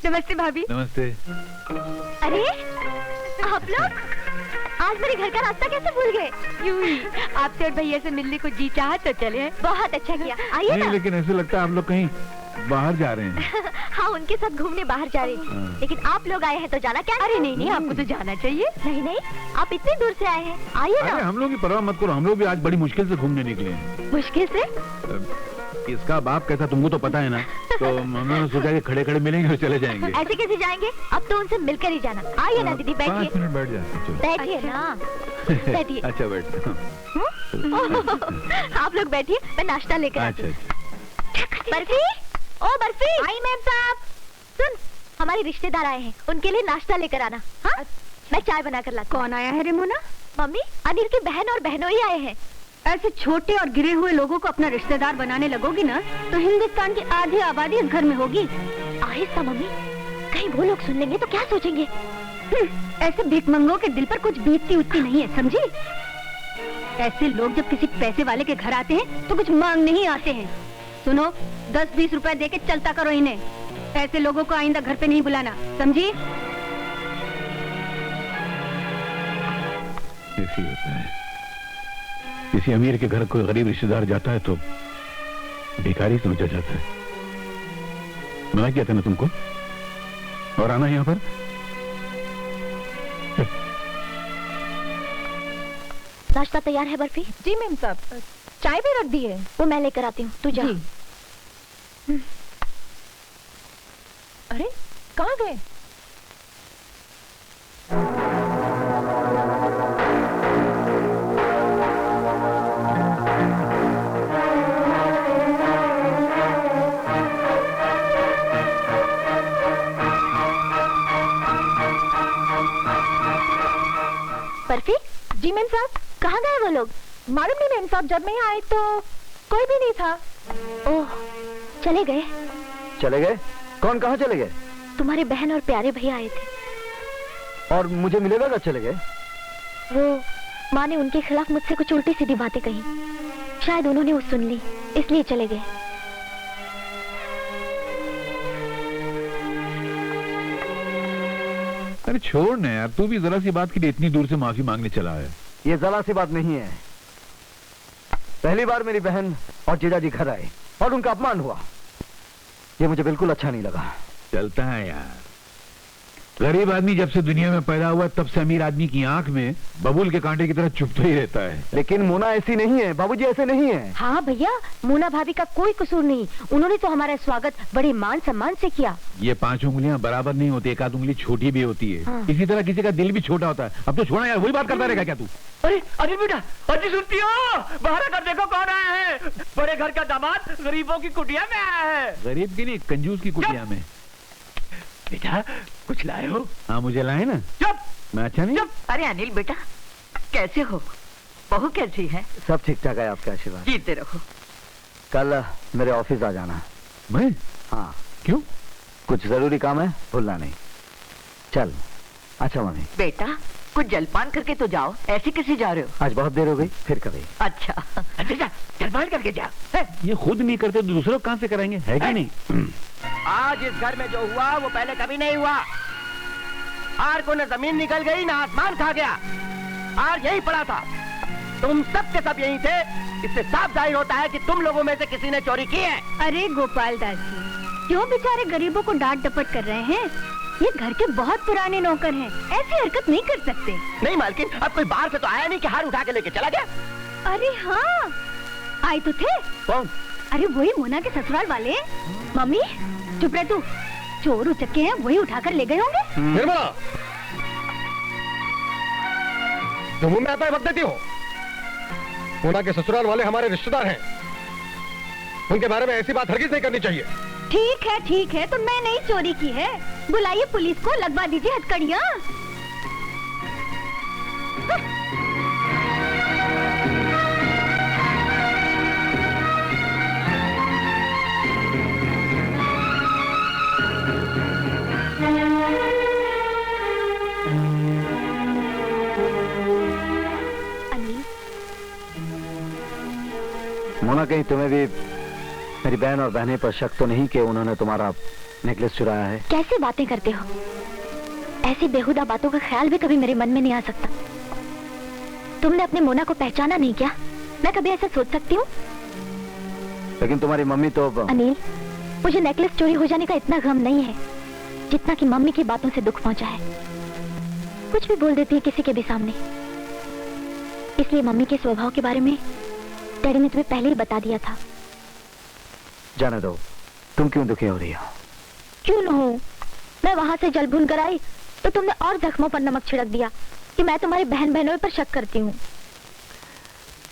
नमस्ते भाभी। नमस्ते। अरे आप लोग आज मेरे घर का रास्ता कैसे भूल गए? यूं ही आपसे और भैया से मिलने को जी चाहा तो चले। बहुत अच्छा किया, आइए ना। लेकिन ऐसे लगता है आप लोग कहीं बाहर जा रहे हैं। हाँ, उनके साथ घूमने बाहर जा रही थी। लेकिन आप लोग आए हैं तो जाना क्या? अरे नहीं, आपको तो जाना चाहिए। नहीं, आप इतनी दूर से आए हैं, आइए ना। अरे हम लोग की परवाह मत करो, हम लोग भी आज बड़ी मुश्किल से घूमने निकले हैं। मुश्किल से? इसका बाप कैसा तुमको तो पता है ना, तो हमने सोचा कि खड़े खड़े मिलेंगे और चले जाएंगे। ऐसे कैसे जाएंगे? अब तो उनसे मिलकर ही जाना। आइए ना दीदी, बैठिए। 5 मिनट बैठ जाते। बैठिए ना, बैठिए। अच्छा बैठ। आप लोग बैठिए, मैं नाश्ता लेकर आती हूँ। बर्फी, ओ बर्फी। आई मैम साहब। सुन, हमारे रिश्तेदार आए हैं, उनके लिए नाश्ता लेकर आना। हाँ, मैं चाय बना कर लाती। कौन आया है रेमोना? मम्मी, अनिल की बहन और बहनोई आए हैं। ऐसे छोटे और गिरे हुए लोगों को अपना रिश्तेदार बनाने लगोगी ना तो हिंदुस्तान की आधी आबादी इस घर में होगी। आहिस्ता मम्मी, कहीं वो लोग सुन लेंगे तो क्या सोचेंगे? ऐसे भिखमंगों के दिल पर कुछ बीतती उठती नहीं है, समझी? ऐसे लोग जब किसी पैसे वाले के घर आते हैं तो कुछ मांग नहीं आते हैं। सुनो, 10-20 रुपए देके चलता करो इन्हें। ऐसे लोगों को आइंदा घर पे नहीं बुलाना, समझी? ऐसी होता है, किसी अमीर के घर कोई गरीब रिश्तेदार जाता है तो भिखारी समझा जाता है। मना किया था ना तुमको, और आना यहाँ पर। नाश्ता तैयार है बर्फी? जी मैम साहब, चाय भी रख दी है। वो मैं लेकर आती हूँ, तू जा। अरे कहाँ गए? बर्फी? जी मैम साहब, कहाँ गए वो लोग? मालूम नहीं मैम साहब, जब मैं आई तो कोई भी नहीं था। ओह, चले गए? चले गए? कौन कहाँ चले गए? तुम्हारे बहन और प्यारे भैया आए थे। और मुझे मिलेगा कब चले गए? वो माँ ने उनके खिलाफ मुझसे कुछ उल्टी सीधी बातें कही, शायद उन्होंने वो सुन ली, इसलिए चले गए। अरे छोड़ ना यार, तू भी जरा सी बात के लिए इतनी दूर से माफी मांगने चला है। ये जरा सी बात नहीं है। पहली बार मेरी बहन और जीजाजी घर आए और उनका अपमान हुआ, ये मुझे बिल्कुल अच्छा नहीं लगा। चलता है यार, गरीब आदमी जब से दुनिया में पैदा हुआ तब से अमीर आदमी की आंख में बबूल के कांटे की तरह चुभता ही रहता है। लेकिन मोना ऐसी नहीं है, बाबूजी ऐसे नहीं है। हाँ भैया, मोना भाभी का कोई कसूर नहीं, उन्होंने तो हमारा स्वागत बड़े मान सम्मान से किया। ये 5 उंगलियां बराबर नहीं होती, एक आध उंगली छोटी भी होती है। हाँ। इसी तरह किसी का दिल भी छोटा होता है। अब तो छोड़ा यार, वही बात करता रहेगा क्या तू? अरे अरे बेटा, अजी सुनती हो? बाहर कर देखो कौन आया है। बड़े घर का दामाद गरीबों की कुटिया में आया है। गरीब की नहीं, कंजूस की कुटिया में। बेटा कुछ लाए हो? हाँ मुझे लाए ना। चुप। मैं अच्छा नहीं? अरे अनिल बेटा, कैसे हो? बहू कैसी है? सब ठीक ठाक है, आपका आशीर्वाद। जीते रहो। कल मेरे ऑफिस आ जाना। मैं? हाँ। क्यों? कुछ जरूरी काम है, भूलना नहीं। चल। अच्छा मम्मी। बेटा कुछ जलपान करके तो जाओ, ऐसे कैसे जा रहे हो? आज बहुत देर हो गई, फिर कभी। अच्छा अच्छा जलपान करके जा। ये खुद नहीं करते तो दूसरों कहाँ से कराएंगे, है कि नहीं? आज इस घर में जो हुआ वो पहले कभी नहीं हुआ। आर को न जमीन निकल गई, न आसमान खा गया। आर यही पड़ा था, तुम सब के सब यही थे। इससे साफ जाहिर होता है कि तुम लोगों में से किसी ने चोरी की है। अरे गोपाल दास जी, क्यों बेचारे गरीबों को डांट डपट कर रहे हैं? ये घर के बहुत पुराने नौकर हैं, ऐसी हरकत नहीं कर सकते। नहीं मालकिन, अब कोई बाहर से तो आया नहीं कि हार उठा के लेके चला गया। अरे हाँ, आए तो थे। कौन? अरे वही मोना के ससुराल वाले। मम्मी चुप रह तू, चोर उचक्के हैं, वही उठाकर ले गए होंगे। निर्मला, तुम मुंह में आता है वक्त देती हो। मोना के ससुराल वाले हमारे रिश्तेदार हैं, उनके बारे में ऐसी बात हरगिज नहीं करनी चाहिए। ठीक है, तो मैं नहीं चोरी की है। बुलाइए पुलिस को, लगवा दीजिए हथकड़ियाँ। मोना, कहीं तुम्हें भी मेरी बहन और बहनें पर शक तो नहीं कि उन्होंने तुम्हारा नेकलेस चुराया है। कैसे बातें करते हो? ऐसी बेहुदा बातों का ख्याल भी कभी मेरे मन में नहीं आ सकता। तुमने अपने मोना को पहचाना नहीं क्या? मैं कभी ऐसा सोच सकती हूँ? लेकिन तुम्हारी मम्मी तो अनिल, मुझे नेकलेस चोरी हो जाने का इतना गम नहीं है जितना कि मम्मी की बातों से दुख पहुंचा है। कुछ भी बोल देती है किसी के भी सामने। इसलिए मम्मी के स्वभाव के बारे में डैडी ने तुम्हें पहले ही बता दिया था। जाने दो, तुम क्यों दुखी हो रही हो? क्यों न हो? मैं वहां से जल भून कर आई तो तुमने और जख्मों पर नमक छिड़क दिया कि मैं तुम्हारी बहन बहनों पर शक करती हूँ।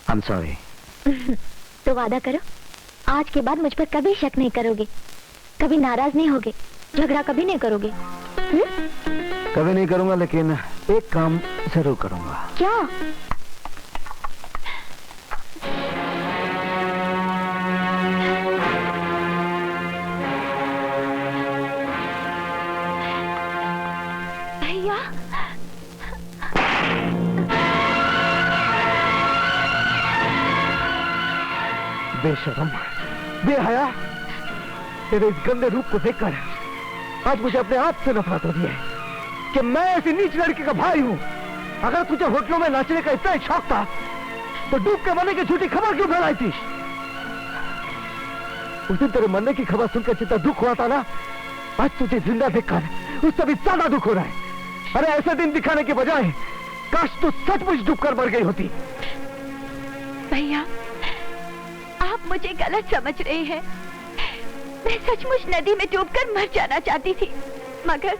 I'm sorry। तो वादा करो, आज के बाद मुझ पर कभी शक नहीं करोगे, कभी नाराज नहीं होगे, झगड़ा कभी नहीं करोगे। कभी नहीं करूंगा, लेकिन एक काम जरूर करूंगा। क्या? भैया, बेशरम, बेहया, तेरे इस गंदे रूप को देखकर आज मुझे अपने आप से नफरत हो रही है कि मैं ऐसी नीच लड़की का भाई हूँ। अगर तुझे होटलों में नाचने का इतना शौक था तो डूब के मरने की झूठी खबर क्यों फैलाई थी? उस दिन तेरे मरने की खबर सुनकर जितना दुख हुआ था ना, आज तुझे जिंदा देखकर उससे भी ज्यादा दुख हो रहा है। अरे ऐसे दिन दिखाने के बजाय काश तू सचमुच डूबकर मर गई होती। भैया, आप मुझे गलत समझ रहे हैं। मैं सचमुच नदी में डूबकर मर जाना चाहती थी, मगर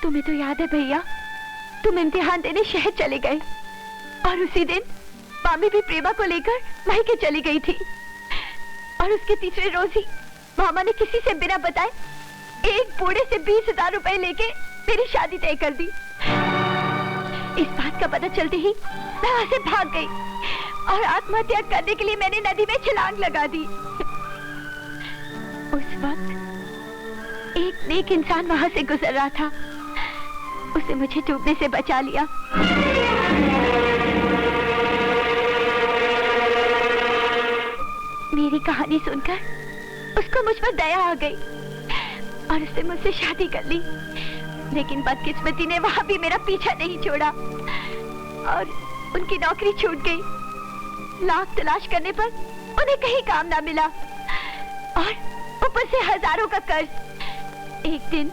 तुम्हें तो याद है भैया, तुम इम्तिहान देने शहर चले गए और उसी दिन मामी भी प्रेमा को लेकर मायके चली गई थी। और उसके तीसरे रोज ही मामा ने किसी से बिना बताए एक बूढ़े से 20,000 रुपए लेके मेरी शादी तय कर दी। इस बात का पता चलते ही मैं वहां से भाग गई और आत्महत्या करने के लिए मैंने नदी में छलांग लगा दी। उस वक्त एक नेक इंसान वहां से गुजर रहा था, उसे मुझे डूबने से बचा लिया। मेरी कहानी सुनकर उसको मुझ पर दया आ गई और उसने मुझसे शादी कर ली। लेकिन बदकिस्मती ने वहां भी मेरा पीछा नहीं छोड़ा और उनकी नौकरी छूट गई। लाख तलाश करने पर उन्हें कहीं काम ना मिला और ऊपर से हजारों का कर्ज। एक दिन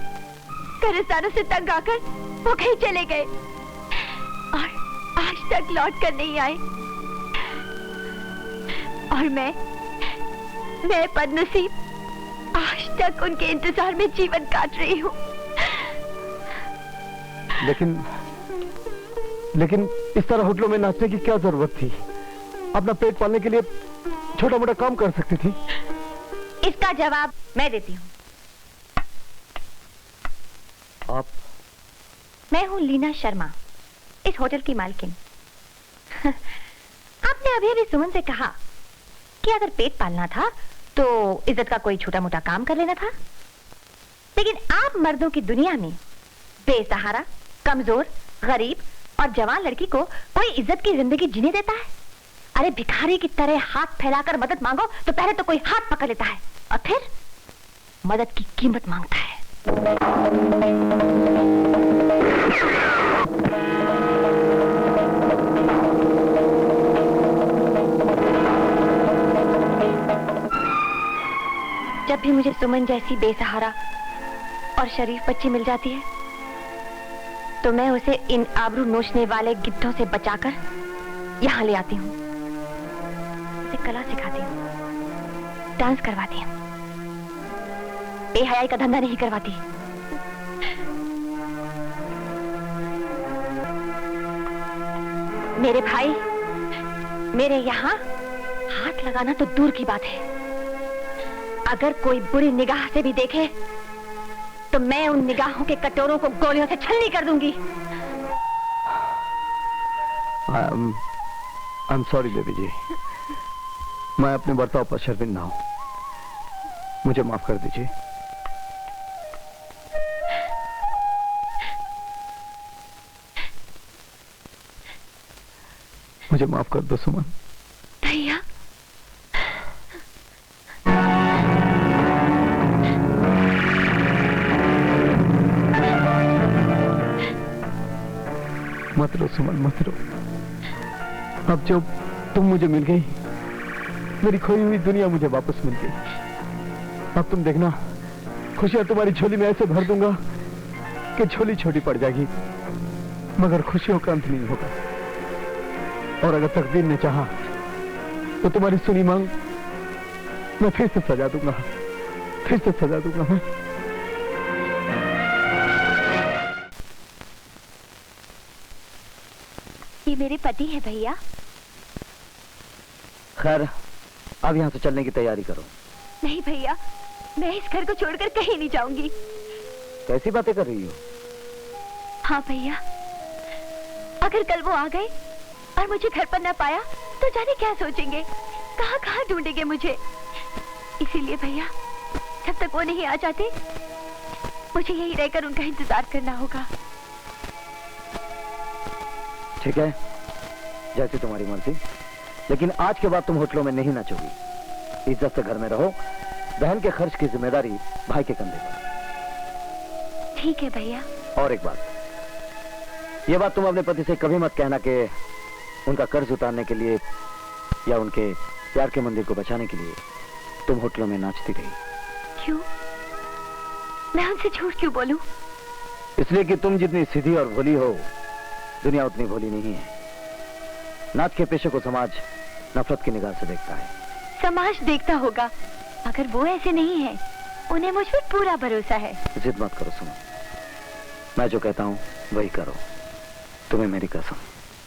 कर्जदारों से तंग आकर वो कहीं चले गए और आज तक लौट कर नहीं आए। और मैं बदनसीब आज तक उनके इंतजार में जीवन काट रही हूँ। लेकिन इस तरह होटलों में नाचने की क्या जरूरत थी? अपना पेट पालने के लिए छोटा मोटा काम कर सकती थी। इसका जवाब मैं देती हूँ। आप? मैं हूँ लीना शर्मा, इस होटल की मालकिन। आपने अभी अभी सुमन से कहा कि अगर पेट पालना था तो इज्जत का कोई छोटा मोटा काम कर लेना था। लेकिन आप मर्दों की दुनिया में बेसहारा, कमजोर, गरीब और जवान लड़की को कोई इज्जत की जिंदगी जीने देता है? अरे भिखारी की तरह हाथ फैलाकर मदद मांगो तो पहले तो कोई हाथ पकड़ लेता है और फिर मदद की कीमत मांगता है। जब भी मुझे सुमन जैसी बेसहारा और शरीफ बच्ची मिल जाती है तो मैं उसे इन आबरू नोचने वाले गिद्धों से बचाकर यहाँ ले आती हूँ। उसे कला सिखाती हूँ, डांस करवाती हूँ, बेहयाई का धंधा नहीं करवाती। मेरे भाई, मेरे यहाँ हाथ लगाना तो दूर की बात है, अगर कोई बुरी निगाह से भी देखे तो मैं उन निगाहों के कटोरों को गोलियों से छलनी कर दूंगी। I'm sorry बेबी जी, मैं अपने बर्ताव पर शर्मिंदा हूं, मुझे माफ कर दीजिए। मुझे माफ कर दो सुमन। भैया, मत रो सुमन, मत रो। अब जब तुम मुझे मिल गई, मेरी खोई हुई दुनिया मुझे वापस मिल गई। अब तुम देखना, खुशियां तुम्हारी झोली में ऐसे भर दूंगा कि झोली छोटी पड़ जाएगी, मगर खुशियों का अंत नहीं होगा। और अगर तकदीर ने चाहा तो तुम्हारी सुनी मांग मैं फिर से सजा दूंगा, फिर से सजा दूंगा मैं। ये मेरे पति है भैया। खैर, अब यहाँ से चलने की तैयारी करो। नहीं भैया, मैं इस घर को छोड़कर कहीं नहीं जाऊंगी। कैसी बातें कर रही हो? हाँ भैया, अगर कल वो आ गए और मुझे घर पर न पाया तो जाने क्या सोचेंगे, कहाँ कहाँ ढूंढेंगे मुझे। इसीलिए भैया, जब तक वो नहीं आ जाते मुझे यही रहकर उनका इंतजार करना होगा। ठीक है, जैसी तुम्हारी मर्जी, लेकिन आज के बाद तुम होटलों में नहीं नाचोगी। इज्जत से घर में रहो। बहन के खर्च की जिम्मेदारी भाई के कंधे पर। ठीक है भैया। और एक बात, ये बात तुम अपने पति से कभी मत कहना कि उनका कर्ज उतारने के लिए या उनके प्यार के मंदिर को बचाने के लिए तुम होटलों में नाचती रही। क्यों? मैं उनसे झूठ क्यों बोलूं? इसलिए कि तुम जितनी सीधी और भोली हो, दुनिया उतनी भोली नहीं है। नाच के पेशे को समाज नफरत की निगाह से देखता है। समाज देखता होगा, मगर वो ऐसे नहीं है। उन्हें मुझ पर पूरा भरोसा है। जिद मत करो सुनो, मैं जो कहता हूँ वही करो। तुम्हें मेरी कसम।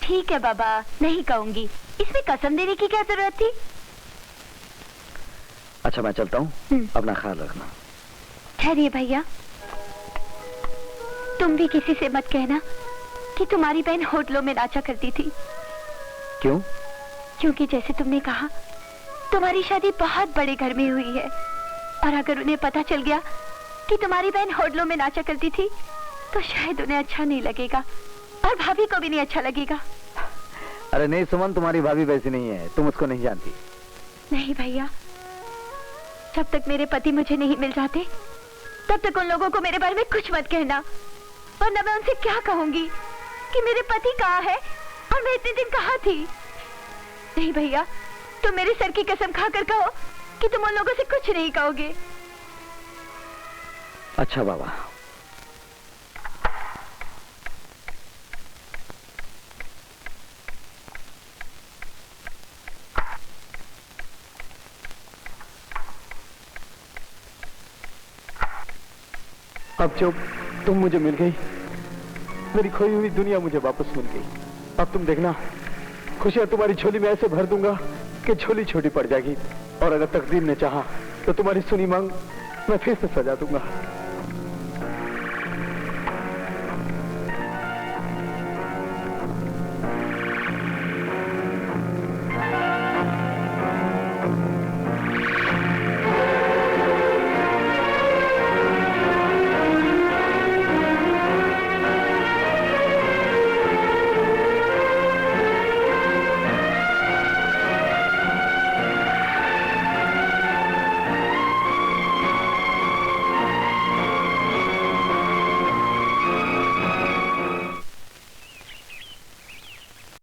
ठीक है बाबा, नहीं कहूंगी। इसमें कसम देने की क्या जरूरत थी? अच्छा, मैं चलता हूँ, अपना ख्याल रखना। ठहरिए भैया, तुम भी किसी से मत कहना कि तुम्हारी बहन होटलों में नाचा करती थी। क्यों? क्योंकि जैसे तुमने कहा, तुम्हारी शादी बहुत बड़े घर में हुई है, और अगर उन्हें पता चल गया कि तुम्हारी बहन होटलों में नाचा करती थी तो शायद उन्हें अच्छा नहीं लगेगा, और भाभी को भी नहीं अच्छा लगेगा। अरे नहीं सुमन, तुम्हारी भाभी वैसी नहीं है, तुम उसको नहीं जानती। नहीं भैया, जब तक मेरे पति मुझे नहीं मिल जाते तब तक उन लोगों को मेरे बारे में कुछ मत कहना, वरना मैं उनसे क्या कहूंगी कि मेरे पति कहाँ है और मैं इतने दिन कहाँ थी। नहीं भैया, तुम मेरे सर की कसम खाकर कहो कि तुम उन लोगों से कुछ नहीं कहोगे। अच्छा बाबा। अब जब तुम मुझे मिल गई, मेरी खोई हुई दुनिया मुझे वापस मिल गई। अब तुम देखना, खुशियां तुम्हारी झोली में ऐसे भर दूंगा कि झोली छोटी पड़ जाएगी, और अगर तकदीर ने चाहा तो तुम्हारी सुनी मांग मैं फिर से सजा दूंगा,